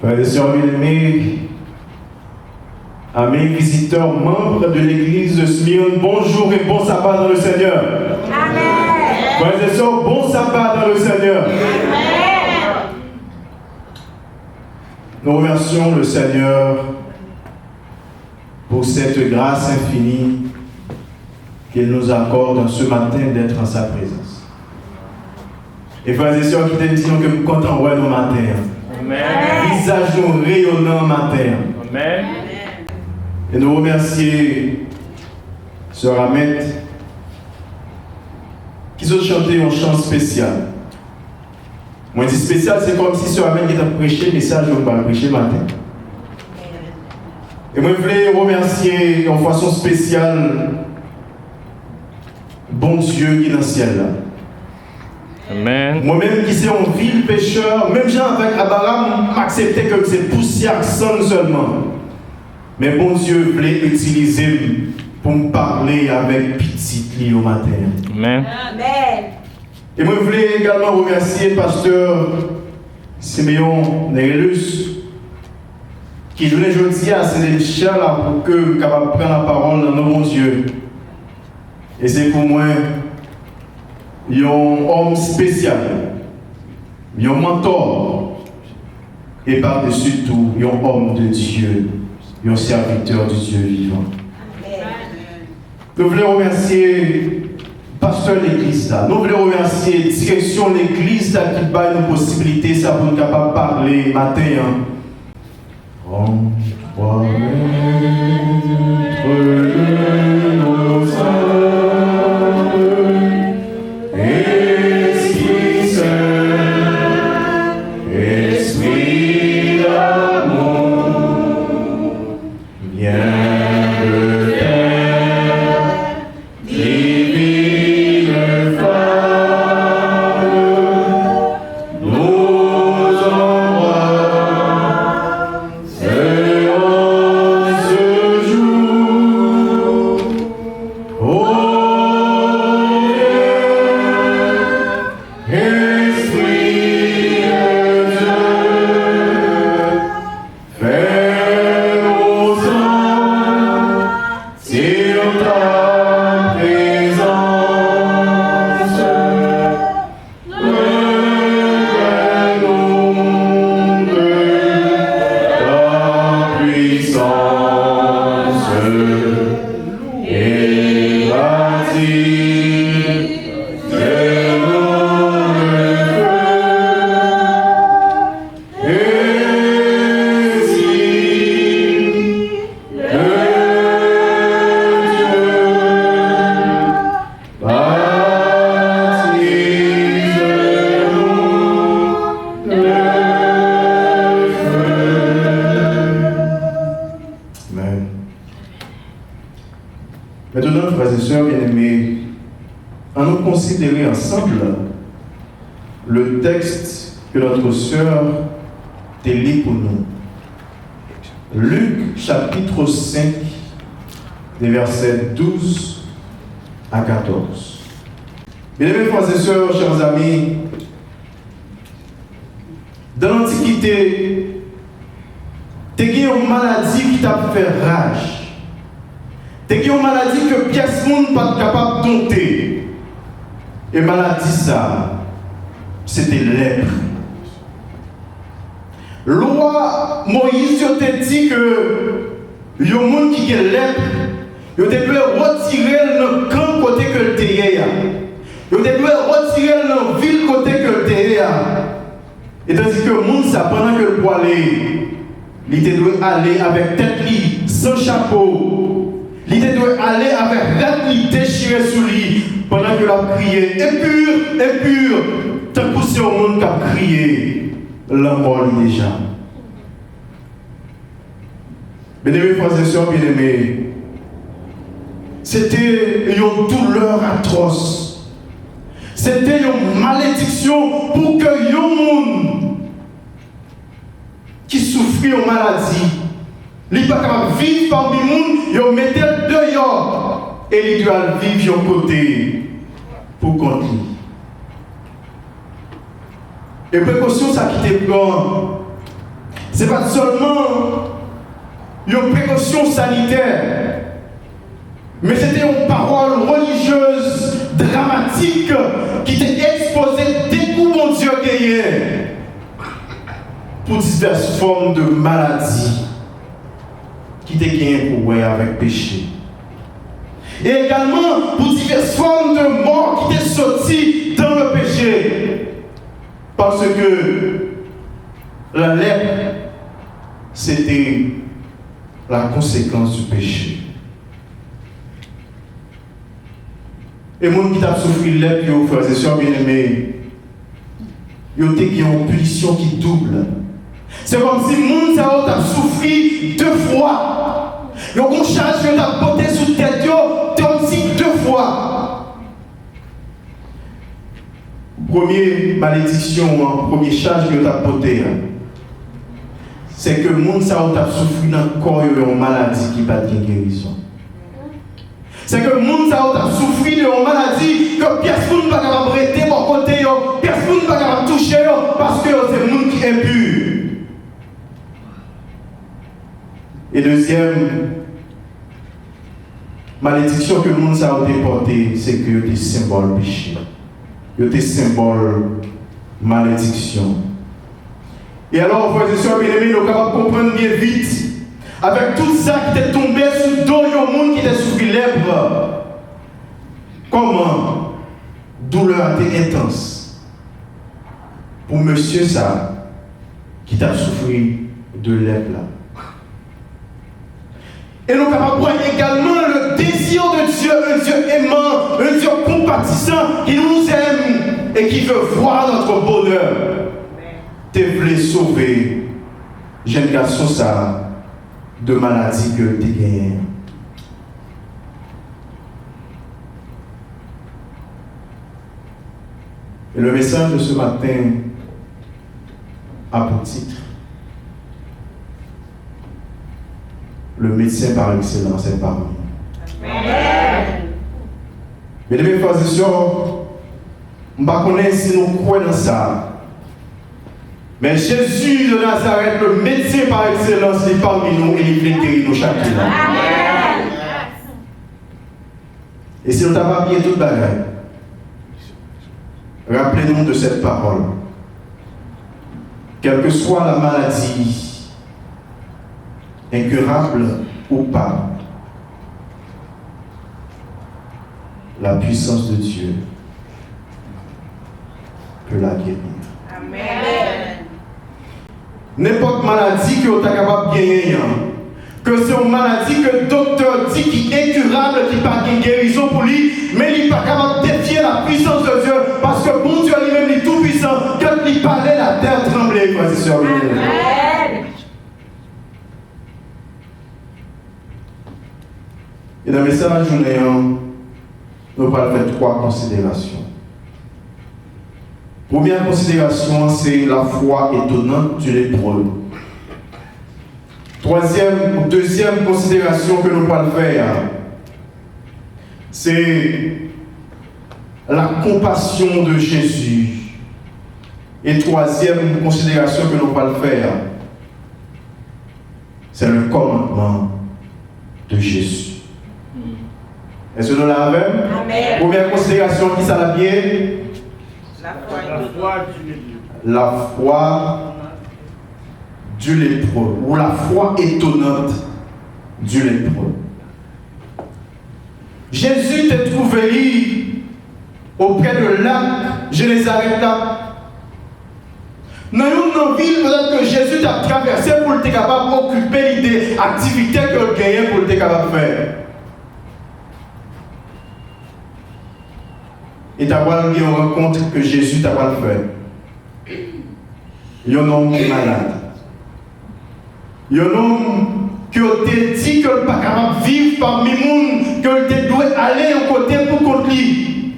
Frères et sœurs bien-aimés, amis visiteurs, membres de l'église de Smyrne, bonjour et bon sabbat dans le Seigneur. Amen. Frères et sœurs, bon sabbat dans le Seigneur. Amen. Nous remercions le Seigneur pour cette grâce infinie qu'il nous accorde en ce matin d'être en sa présence. Et frères et sœurs, qui te disons que nous comptons ouais nos matins. Amen. Visage nous rayonnant matin. Amen. Et nous remercier Sœur Ahmed qui ont chanté un chant spécial. Moi je dis spécial, c'est comme si Sœur Ahmed qui a prêché le message qu'on va prêcher matin. Et moi je voulais remercier en façon spéciale bon Dieu qui est dans le ciel là. Amen. Moi-même qui suis un vil pécheur, même gens avec Abraham m'acceptait que c'est poussière sans seulement. Mais bon Dieu voulait utiliser pour me parler avec petit au matin. Amen. Amen. Et moi je voulais également remercier pasteur Siméon Nérélus qui venait jeudi à Saint-Michel pour que je capable prendre la parole dans nos bons Dieu. Et c'est pour moi un homme spécial, un mentor, et par-dessus tout, un homme de Dieu, un serviteur de Dieu vivant. Nous voulons remercier le pasteur de l'église, nous voulons remercier la direction de l'église qui donne une possibilité ça pour nous capables de parler matin. En toi maître de nos âmes, Esprit Saint, Esprit d'amour, viens de terre, divine femme, nous embrasse en ce jour. Oh, Esprit de Dieu, fais-nous sur ta présence, révèle-nous de ta puissance et baptise de Amen. Maintenant, frères et sœurs bien-aimés, allons considérer ensemble le texte que notre sœur lit pour nous. Luc chapitre 5, des versets 12 à 14. Bien-aimés frères et sœurs, chers amis, dans l'Antiquité, il y a une maladie qui t'a fait rage. Il y a une maladie que personne n'est pas capable de dompter. Et maladie ça, c'était lèpre. Loi Moïse te dit que il y a un monde qui est lèpre, il doit retirer le camp côté que le terre. Il doit retirer le ville côté que le terre. Et tandis que le monde, ça pendant que le poilé, il doit aller avec tête li, sans chapeau. Il doit aller avec tête li déchirée sous lui pendant que l'a crié impur, tant que c'est au monde qui a crié, la mort déjà. Bien-aimés frères et sœurs bien-aimés, c'était une douleur atroce. C'était une malédiction pour que les gens qui souffraient de maladie, ils ne peuvent pas vivre parmi les gens, ils mettent dehors et ils doivent vivre de côté pour continuer. Et précaution, ça qui te prend, Ce n'est pas seulement une précaution sanitaire, mais c'était une parole religieuse dramatique qui était exposée dès que mon Dieu gagnait pour diverses formes de maladies qui étaient gagnées pour ouais avec péché. Et également pour diverses formes de mort qui étaient sorties dans le péché. Parce que la lèpre, c'était la conséquence du péché. Et moi qui t'a souffert de lèpre, frères et sœurs bien-aimés, il y a une punition qui double. C'est comme si le monde a souffert 2 fois. Il y a une charge qui a porté sous la tête, comme si 2 fois. Première malédiction, première charge que tu as portée, c'est que le monde a souffert dans le corps d'une maladie qui n'a pas de guérison. C'est que le monde a souffert d'une maladie que personne ne va pas arrêter pour côté, personne ne va pas toucher parce que c'est le monde qui est impur. Et deuxième malédiction que le monde a portée, c'est que il y a des symboles péché. Il y a des symboles malédiction. Et alors, frères et sœurs bien-aimés, nous sommes capables de comprendre bien vite, avec tout ça qui était tombé sur le dos du monde qui était sous lèpre, comment douleur a été intense pour monsieur ça qui t'a souffert de lèpre là. Et nous sommes capables de voir également le désir de Dieu, un Dieu aimant, un Dieu compatissant qui nous aime et qui veut voir notre bonheur. Tu voulais sauver, jeune garçon, ça, de maladie que tu gagnes. Et le message de ce matin a pour titre le médecin par excellence est parmi nous. Mesdames et frères et sœurs, je ne sais pas si nous croyons dans ça. Mais Jésus de Nazareth, le médecin par excellence, est parmi nous et il vient guérir nous chacun. Et si nous n'avons pas bien tout bagaille, rappelez-nous de cette parole. Quelle que soit la maladie, incurable ou pas, la puissance de Dieu peut la guérir. Amen. N'importe maladie que vous êtes capable de gagner, que c'est une maladie que le docteur dit qui est incurable, qui n'a pas de guérison pour lui, mais il n'est pas capable de défier la puissance de Dieu, parce que bon Dieu lui-même est tout puissant. Quand il parlait, la terre tremblait, frères et sœurs. Et dans le message journée, nous allons faire 3 considérations. Première considération, c'est la foi étonnante du lépreux. Deuxième considération que nous allons faire, c'est la compassion de Jésus. Et troisième considération que nous allons faire, c'est le commandement de Jésus. Est-ce que nous l'avons? Amen. Première considération, qui ça l'a bien? La foi du lépreux, ou la foi étonnante du lépreux. Jésus t'est trouvé auprès de lac Génézareth là. Dans une ville, peut-être que Jésus t'a traversé pour être capable d'occuper l'idée, activité que tu gagnes pour être capable de faire. Et tu as une rencontre que Jésus t'a pas fait. Il y a un homme malade. Il y a un homme qui a dit qu'il n'est pas capable de vivre parmi les gens, qu'il doit aller à côté pour contre lui.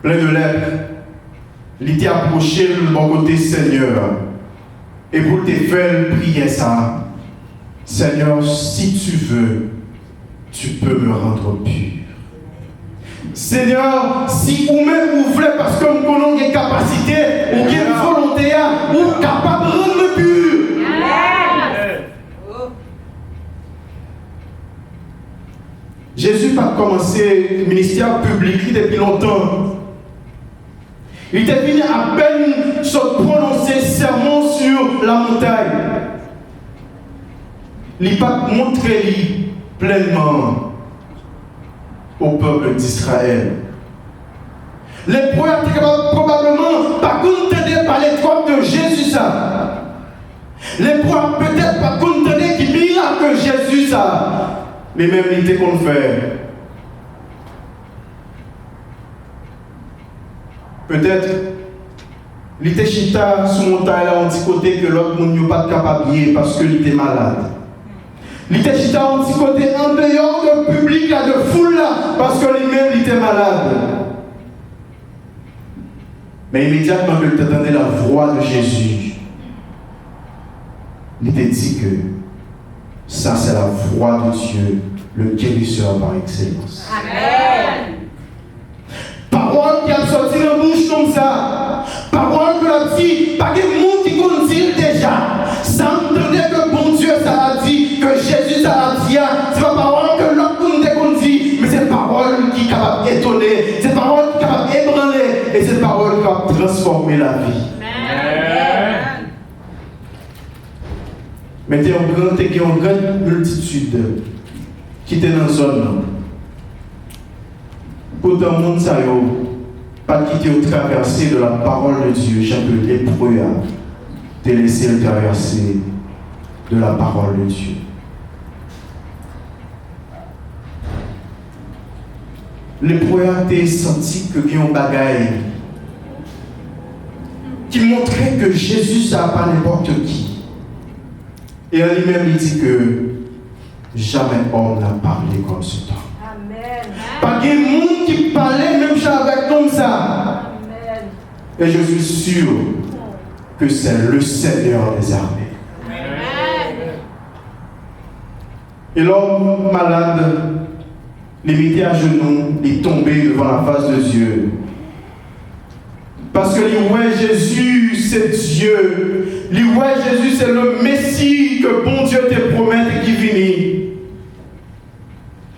Plein de lèpre. Il t'a approché de mon côté, Seigneur. Et pour te faire prier ça, Seigneur, si tu veux, tu peux me rendre pur. Seigneur, si vous-même vous voulez, parce que vous avez une capacité, ou une volonté, ou capable commencé le ministère public depuis longtemps. Il était venu à peine se prononcer sermon sur la montagne. Il n'a pas montré pleinement au peuple d'Israël. Les prophètes étaient probablement pas contentés par les troupes de Jésus. Les prophètes peut-être pas contentés qui miracle que Jésus mais même il était qu'on fait. Peut-être il était chita sous montagne là on dit côté que l'autre monde n'est pas capable de parce qu'il était malade. Il était chita on dit côté en dehors de public là, de foule là parce que lui-même il était malade. Mais immédiatement que tu entendais la voix de Jésus, il t'a dit que ça c'est la voix de Dieu, le guérisseur par excellence. Amen. Parole qui a sorti dans la bouche comme ça. Parole que la dit, pas de monde qui connaît déjà. Ça entendait que bon Dieu ça a dit, que Jésus ça a dit. C'est pas parole que l'autre monde dit, mais c'est parole qui est capable d'étonner, c'est parole qui est capable d'ébranler, et c'est parole qui va transformer la vie. Amen. Mais il y a une grande multitude qui était dans la zone. Pourtant, le monde n'a pas quitté au traversé de la parole de Dieu. Chaque lépreux a laissé le traverser de la parole de Dieu. Lépreux a senti que il y a un bagaille qui montrait que Jésus n'a pas n'importe qui. Et en lui-même, il dit que jamais homme n'a parlé comme ce temps. Pas de monde qui parlait même avec comme ça. Amen. Et je suis sûr que c'est le Seigneur des armées. Amen. Et l'homme malade, il mettait à genoux, il tombait devant la face de Dieu. Parce que ouais, Jésus, c'est Dieu. Ouais, Jésus, c'est le Messie que bon Dieu te promet et qui vient.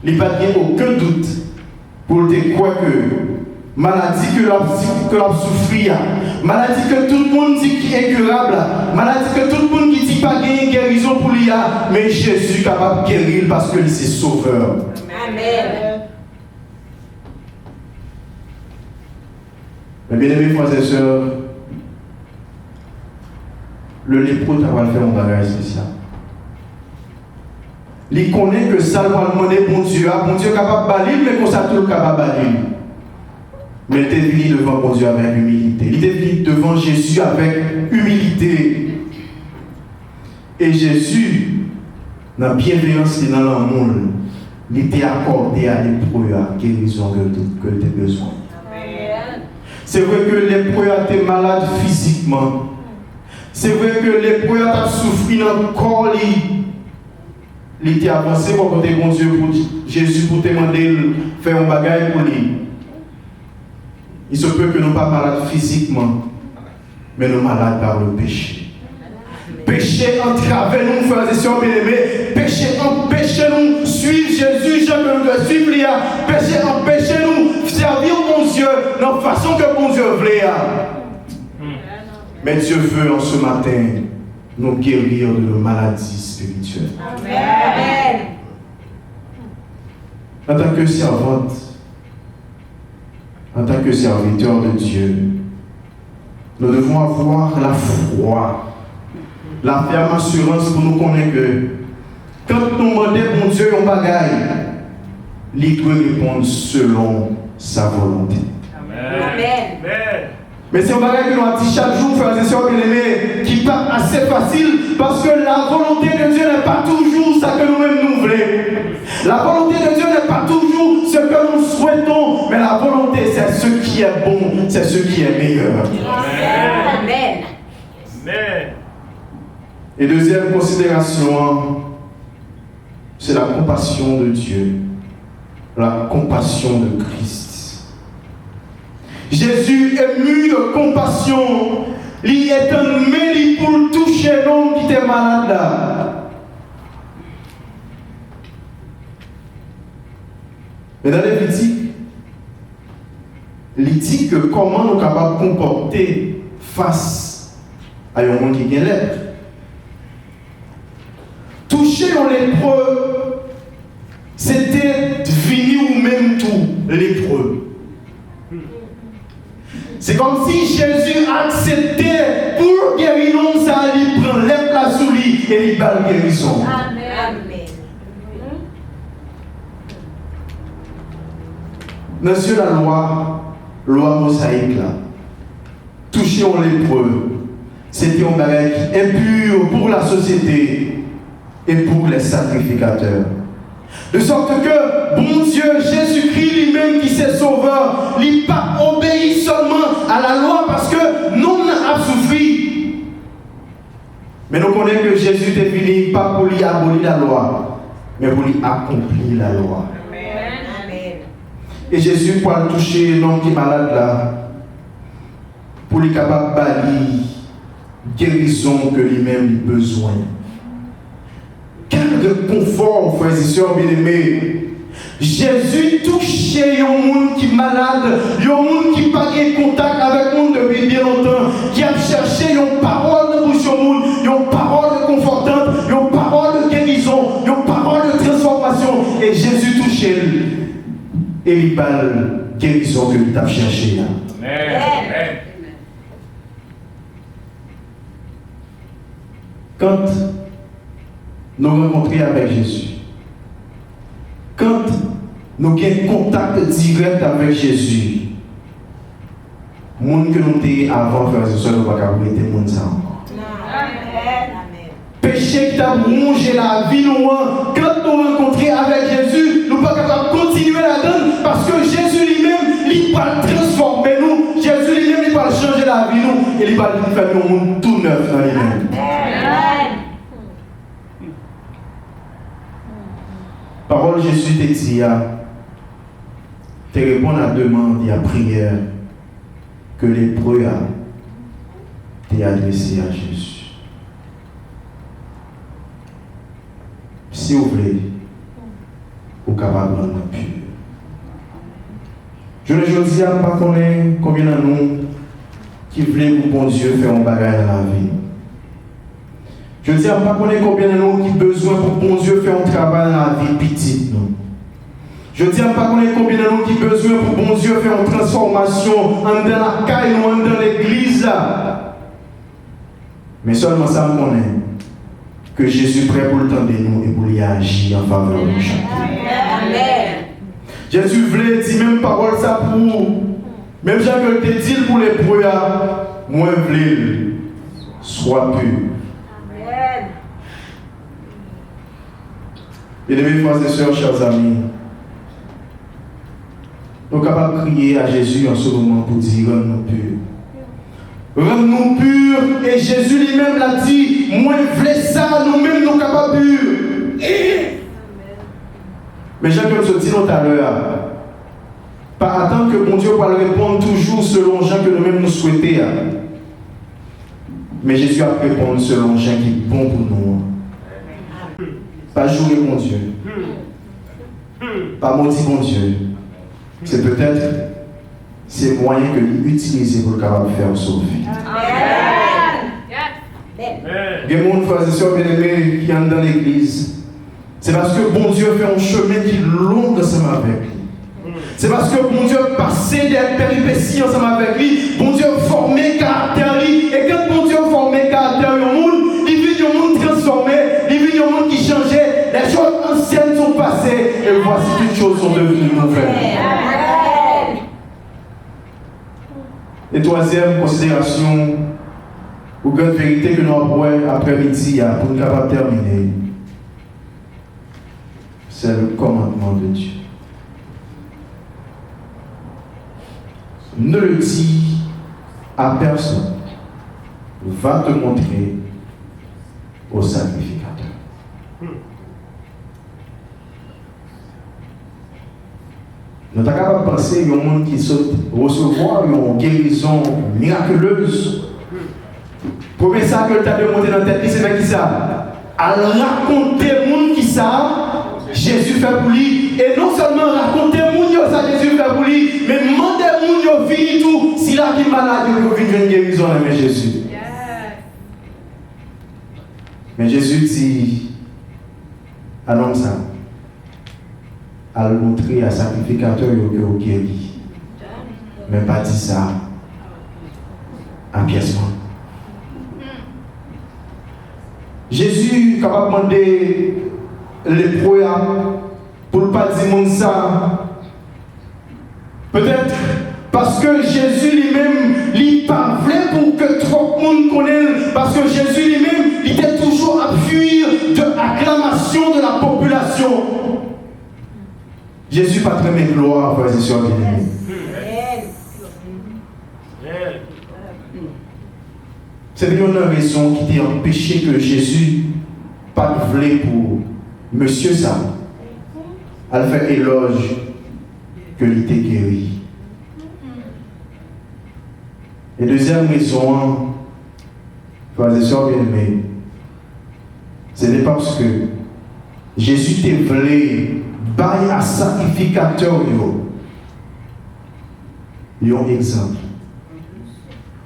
Il n'y a aucun doute pour te croire que maladie que l'on souffre, maladie que tout le monde dit qui est incurable, maladie que tout le monde qui dit pas qu'il y a guérison pour lui, mais Jésus est capable de guérir parce que c'est sauveur. Amen. Mes bien-aimés frères et sœurs, le lépreux va faire un bagage spécial. Il connaît que ça va demander bon Dieu est capable de balayer, mais qu'on ça tout capable de balayer. Mais il est venu devant bon Dieu avec humilité. Il est venu devant Jésus avec humilité. Et Jésus, dans la bienveillance dans le monde, il était accordé à lépreux la guérison que tu as besoin. C'est vrai que lépreux était malade physiquement. C'est vrai que lépreux a souffert dans le corps. Il était avancé pour côté bon Dieu pour Jésus pour te demander de faire un bagage pour lui. Il se peut que nous ne sommes pas malades physiquement, mais nous sommes malades par le péché. Péché entrave nous, frères et sœurs bien-aimés. Péché empêche-nous de suivre Jésus, je que nous devons suivre lui. Péché empêche-nous de servir mon Dieu de la façon que mon Dieu veut. Mais Dieu veut en ce matin nous guérir de nos maladies spirituelles. Amen. En tant que servante, en tant que serviteur de Dieu, nous devons avoir la foi, la ferme assurance pour nous connaître que quand nous demandons mon Dieu un bagaille, il doit répondre selon sa volonté. Amen. Mais c'est un bagage que nous avons dit chaque jour, frères et sœurs bien-aimés, qui n'est pas assez facile parce que la volonté de Dieu n'est pas toujours ce que nous-mêmes nous voulons. La volonté de Dieu n'est pas toujours ce que nous souhaitons, mais la volonté, c'est ce qui est bon, c'est ce qui est meilleur. Amen. Amen. Et deuxième considération, c'est la compassion de Dieu, la compassion de Christ. Jésus est mu de compassion. Il est un mêlé pour toucher l'homme qui était malade là. Mesdames il dit que comment nous sommes capables de comporter face à un monde qui est lèpre. Toucher un lépreux, c'était devenir ou même tout lépreux. C'est comme si Jésus acceptait pour guérir l'homme, ça, il prend lèpre la sous lui et il bat la guérison. Amen. Dans la loi mosaïque là, toucher un lépreux, c'était un bagage impur pour la société et pour les sacrificateurs. De sorte que, bon Dieu, Jésus-Christ lui-même qui s'est sauveur, il n'a pas obéi seulement à la loi parce que nous a souffert. Mais nous connaissons que Jésus est venu pas pour lui abolir la loi, mais pour lui accomplir la loi. Et Jésus, pour toucher l'homme qui est malade là, pour lui capable de balayer guérison que lui-même a besoin. Quel réconfort, frères et sœurs bien-aimés. Jésus touchait un monde qui est malade, un monde qui n'a pas de contact avec le monde depuis bien longtemps, qui a cherché une parole de bouche au monde, une parole confortante, une parole de guérison, une parole de transformation. Et Jésus touchait lui. Et il parle guérison que tu as cherché là. Amen. Quand nous rencontrons avec Jésus, quand nous avons contact direct avec Jésus, les gens que nous avons avant, frères et sœurs, nous ne pouvons pas arrêter les gens encore. Péché qui t'a rongé la vie, nous, quand nous rencontrons avec Jésus, nous ne pouvons pas continuer la donne parce que Jésus lui-même, il va transformer nous. Jésus lui-même, il va changer la vie, nous, et il va nous faire un monde tout neuf dans lui-même. Parole Jésus te dit, te répond à la demande et à la prière que l'épreuve t'a adressé à Jésus. Si vous voulez, vous êtes capable de rendre pur. Je ne dis pas combien de nous qui voulons que bon Dieu faire un bagage dans la vie. Je ne dis pas combien de nous qui ont besoin pour bon Dieu faire un travail dans la vie petite. Je ne dis pas combien de nous qui ont besoin pour bon Dieu faire une transformation dans la caille ou dans l'église. Mais seulement ça me connaît que Jésus est prêt pour le temps de nous et pour y agir en faveur de chacun. Amen. Jésus voulait dire même parole ça pour même Jean que te dit pour les preuves, moi je voulais soit pur. Et les mes frères et sœurs, chers amis, nous sommes capables de crier à Jésus en ce moment pour dire rends-nous purs. Rends-nous purs. Et Jésus lui-même l'a dit, moi je voulais ça, nous-mêmes nous sommes capables de purs. Mais Jean comme je dis tout à l'heure, pas attendre que bon Dieu va répondre toujours selon Jean que nous-mêmes nous souhaitons. Mais Jésus a répondu selon Jean qui est bon pour nous. Pas jouer mon Dieu. Pas maudit mon Dieu. C'est peut-être ces moyens que lui utilise pour le capable de faire sauver. Il y a des frères et sœurs bien-aimés qui entrent dans l'église. C'est parce que bon Dieu fait un chemin qui est long ensemble avec lui. C'est parce que bon Dieu passé des péripéties ensemble avec lui. Bon Dieu formé caractère lui. Et quand bon Dieu formé caractère au monde, il vit un monde transformé, il vit un monde qui changeait. Les choses anciennes sont passées et voici toutes choses sont devenues nouvelles. Et troisième considération, ou grande vérité que nous avons après-midi pour nous capables de terminer, c'est le commandement de Dieu. Ne le dis à personne. Va te montrer au sacrificateur. Nous sommes capables de penser qu'il y a un monde qui saute recevoir une guérison miraculeuse. Premier ça que tu as demandé dans ta tête, c'est qui ça? À raconter au monde qui ça, Jésus fait pour lui. Et non seulement raconter moun yo ça Jésus fait pour lui, mais demander moun yo fini tout. Si la qui malade, yo vient une guérison avec Jésus. Mais Jésus dit à l'homme ça, à le montrer à sacrificateur que vous guéri. Mais pas dit ça à piècement. Jésus est capable de demander les proies pour ne pas dire monde ça. Peut-être parce que Jésus lui-même, il parlait pour que trop de monde connaisse. Parce que Jésus lui-même, il était toujours à fuir de l'acclamation de la population. Jésus pas très bien gloire, frères et sœurs bien-aimés. C'est une raison qui t'a empêché que Jésus pas voulait pour Monsieur ça. Elle fait éloge que il était guéri. Et deuxième raison, frères et sœurs bien-aimés, ce n'est pas parce que Jésus te voulait bailler à sacrificateur un exemple,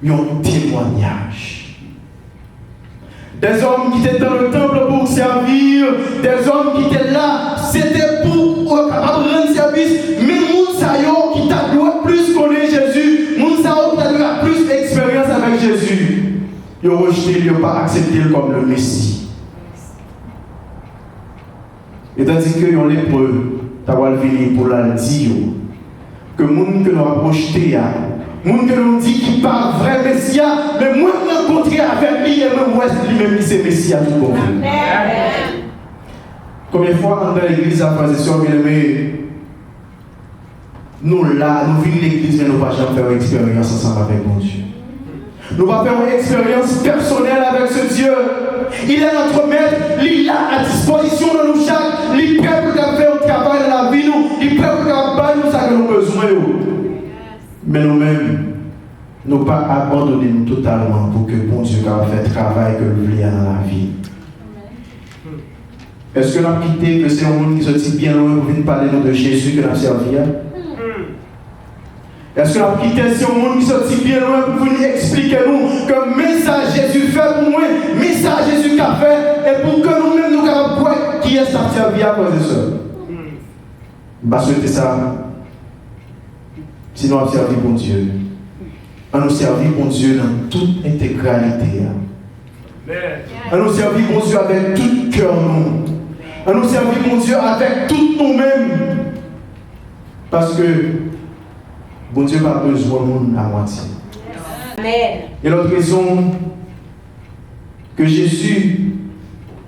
un témoignage. Des hommes qui étaient dans le temple pour servir, des hommes qui étaient là, c'était pour rendre service, mais Mounsayo qui t'a plus connaître Jésus, Mounsayo qui t'a plus d'expérience avec Jésus, ils ont rejeté, ils n'ont pas accepté comme le Messie. Et tandis que les lépreux, t'as venu pour la dire que les gens que nous avons rejeté, les gens que nous dit qu'il parle vrai Messia, mais moi je rencontré avec lui et moi lui-même qui c'est Messia tout bon. Combien de fois dans l'église à frères et sœurs bien-aimés, nous là, nous vivons l'église mais nous ne pouvons jamais faire une expérience ensemble avec mon Dieu. Nous allons faire une expérience personnelle avec ce Dieu. Il est notre maître, il est à disposition de nous chaque, il est prêt pour faire un travail dans la vie, il est prêt pour faire nous ça que nous avons besoin. Mais nous-mêmes, nous ne pas abandonner nous totalement pour que bon Dieu fasse le travail que nous voulons dans la vie. Est-ce que nous avons quitté que c'est un monde qui se dit bien loin pour venir parler de Jésus que nous avons servi? Est-ce que nous avons quitté c'est un monde qui se dit bien loin pour venir expliquer nous que le message Jésus fait pour moi, le message Jésus a fait, et pour que nous-mêmes nous puissions voir qui est sa servi à cause de ça? Je vais souhaiter ça. Sinon, on servir pour Dieu. On nous servir pour Dieu dans toute intégralité. On nous servir pour Dieu avec tout cœur. On nous servir pour Dieu avec tout nous-mêmes. Parce que bon Dieu n'a pas besoin de monde à moitié. Amen. Et l'autre raison que Jésus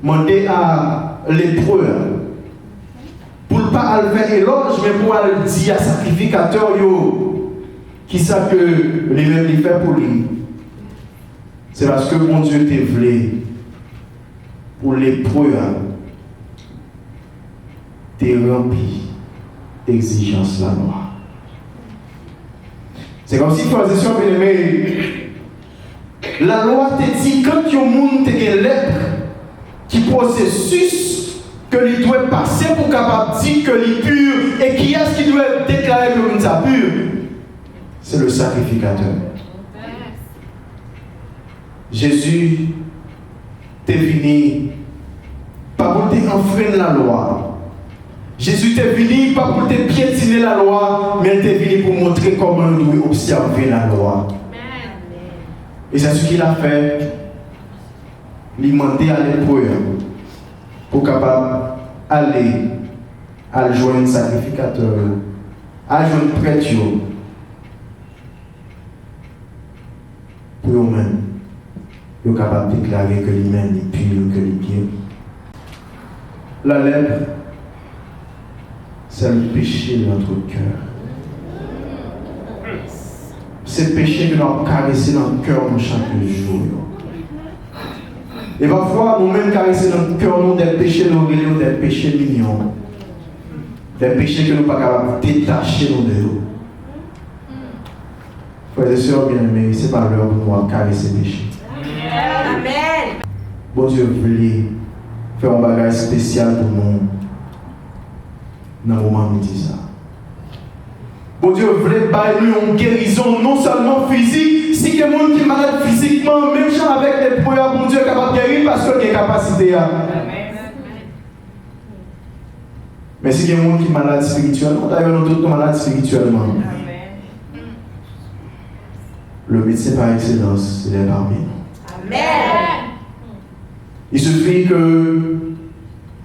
demandait à lépreux pour ne pas lever éloge, mais pour aller dire à sacrificateur qui sait que les mêmes les fait pour lui. C'est parce que mon Dieu t'a voulu pour lépreux t'es rempli d'exigence la loi. C'est comme si frères et sœurs bien-aimés, la loi te dit quand tu monde te lèpre qui processus que il doit passer pour capable dire que il est pur et qui est-ce qui doit déclarer que il est pur? C'est le sacrificateur. Jésus t'est venu pas pour t'enfreindre la loi. Jésus t'est venu pas pour te piétiner la loi, mais il t'est venu pour montrer comment nous devons observer la loi. Et c'est ce qu'il a fait. Il a demandé à l'épreuve pour capable aller à joindre sacrificateur, à joindre prêtre, pour eux-mêmes, ils sont capables de déclarer que lui-même est pur, que lui est bien. La lèpre, c'est le péché de notre cœur. C'est le péché que nous avons caressé dans le cœur chaque jour. Et parfois, nous-mêmes caresser dans le cœur nous des péchés nous des péchés mignons. Des péchés que nous ne sommes pas capables de détacher nous de nous. Frères et sœurs bien-aimés, ce n'est pas l'heure pour nous caresser ces péchés. Amen. Bon Dieu voulait faire un bagage spécial pour nous. dans le moment où nous disons ça. Bon Dieu voulait bailler nous une guérison non seulement physique, si il y a des gens qui sont malades physiquement, même si avec les prières, bon Dieu est capable de guérir parce qu'il a des capacités. Mais si il y a des gens qui sont malades spirituellement, d'ailleurs nous tous sommes malades spirituellement. Le médecin par excellence, il est parmi nous. Amen. Il suffit que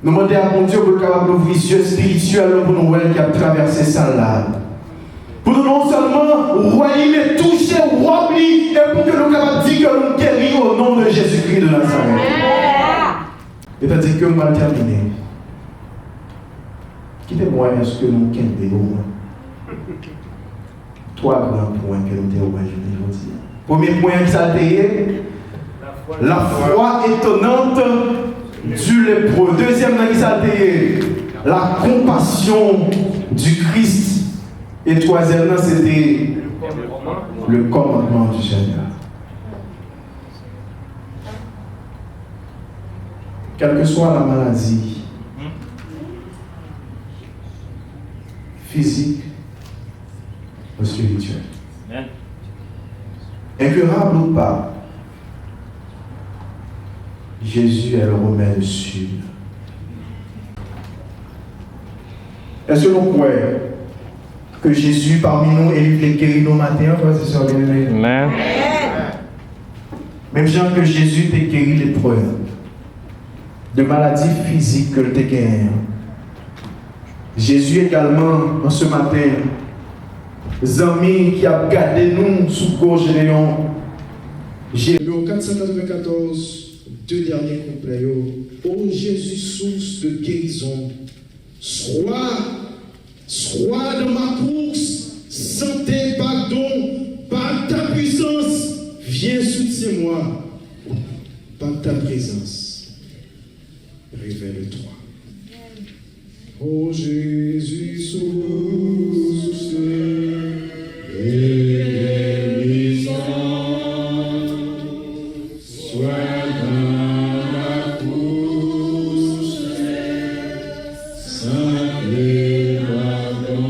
nous demandions à mon Dieu pour être capable d'ouvrir les yeux spirituels pour nous voir qui a traversé ça là. Pour nous non seulement voyer, mais toucher, remplir, et pour que nous soyons capables de dire que nous guérissons au nom de Jésus-Christ de Nazareth. Et c'est-à-dire que nous allons terminer. Quittez-moi, est-ce que nous quittons au moins 3 grands points que nous avons aujourd'hui. Premier point qui s'altérait, la foi étonnante du lépreux. Deuxième qui s'altérait, la compassion du Christ. Et troisièmement, c'était le commandement du Seigneur. Quelle que soit la maladie physique ou spirituelle, incurable ou pas, Jésus est le remède sûr. Est-ce que nous croyons que Jésus parmi nous et les guérit nos matins, frères et sœurs bien-aimés? Amen. Même genre que Jésus t'a guéri les preuves de maladies physiques que tu as gagnées. Jésus également, en ce matin, les amis qui a gardé nous sous gorge de Léon. Numéro 494, 2 derniers couplets. Ô Jésus, source de guérison, sois dans ma course, santé, pardon, par ta puissance, viens soutiens-moi, par ta présence, révèle-toi. Ô Jésus, source de guérison, sois dans ma course, santé, pardon,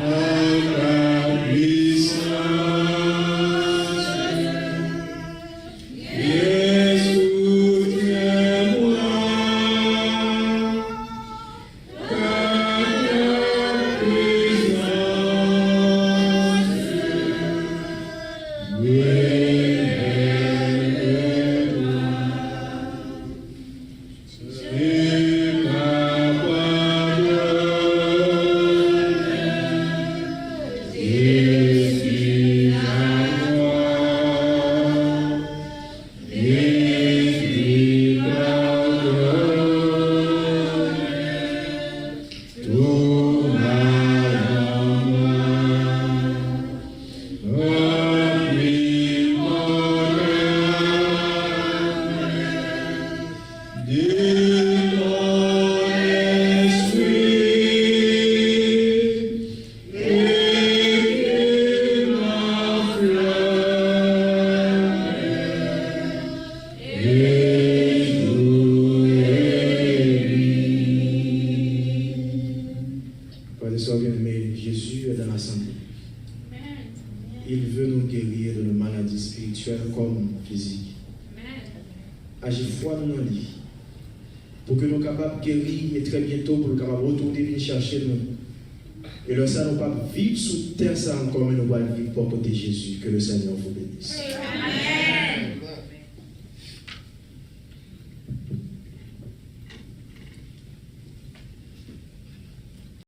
par ta puissance, viens soutiens-moi, par ta Jésus est dans la santé. Il veut nous guérir de nos maladies spirituelles comme physiques. Agis foi dans nos lits pour que nous soyons capables de guérir et très bientôt pour nous soyons capables de retourner venir chercher nous. Et le Seigneur ne va pas vivre sous terre ça encore, mais nous allons vivre pour côté Jésus. Que le Seigneur vous bénisse. Amen.